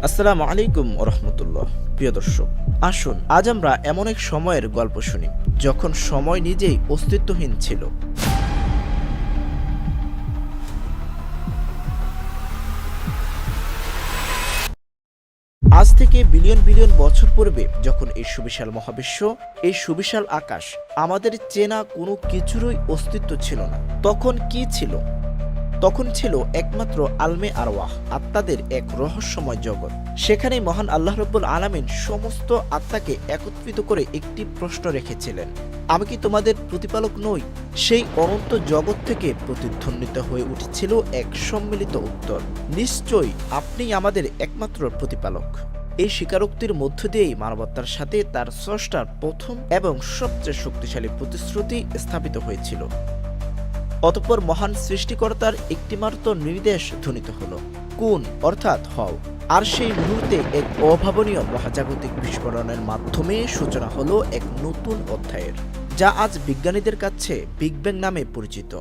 আসসালামু আলাইকুম ওরহমতুল্লাহ। প্রিয় দর্শক, আসুন আজ আমরা এমন এক সময়ের গল্প শুনি যখন সময় নিজেই অস্তিত্বহীন ছিল। আজ থেকে বিলিয়ন বিলিয়ন বছর পূর্বে যখন এই সুবিশাল মহাবিশ্ব, এই সুবিশাল আকাশ, আমাদের চেনা কোনো কিছুরই অস্তিত্ব ছিল না, তখন কি ছিল? তখন ছিল একমাত্র আলমে আরওয়াহ, আত্মাদের এক রহস্যময় জগৎ। সেখানেই মহান আল্লাহ রাব্বুল আলামিন সমস্ত আত্মাকে একত্রিত করে একটি প্রশ্ন রেখেছিলেন, আমি কি তোমাদের প্রতিপালক নই? সেই অনন্ত জগৎ থেকে প্রতিধ্বনিত হয়ে উঠেছিল এক সম্মিলিত উত্তর, নিশ্চয়ই আপনিই আমাদের একমাত্র প্রতিপালক। এই স্বীকারোক্তির মধ্য দিয়েই মানবতার সাথে তার স্রষ্টার প্রথম এবং সবচেয়ে শক্তিশালী প্রতিশ্রুতি স্থাপিত হয়েছিল। অতঃপর মহান সৃষ্টিকর্তার একটিমাত্র নির্দেশ ধ্বনিত হলো, কুন অর্থাৎ হও। আর সেই মুহূর্তে এক অভাবনীয় মহাজাগতিক বিস্ফোরণের মাধ্যমে সূচনা হলো এক নতুন অধ্যায়ের, যা আজ বিজ্ঞানীদের কাছে বিগ ব্যাং নামে পরিচিত।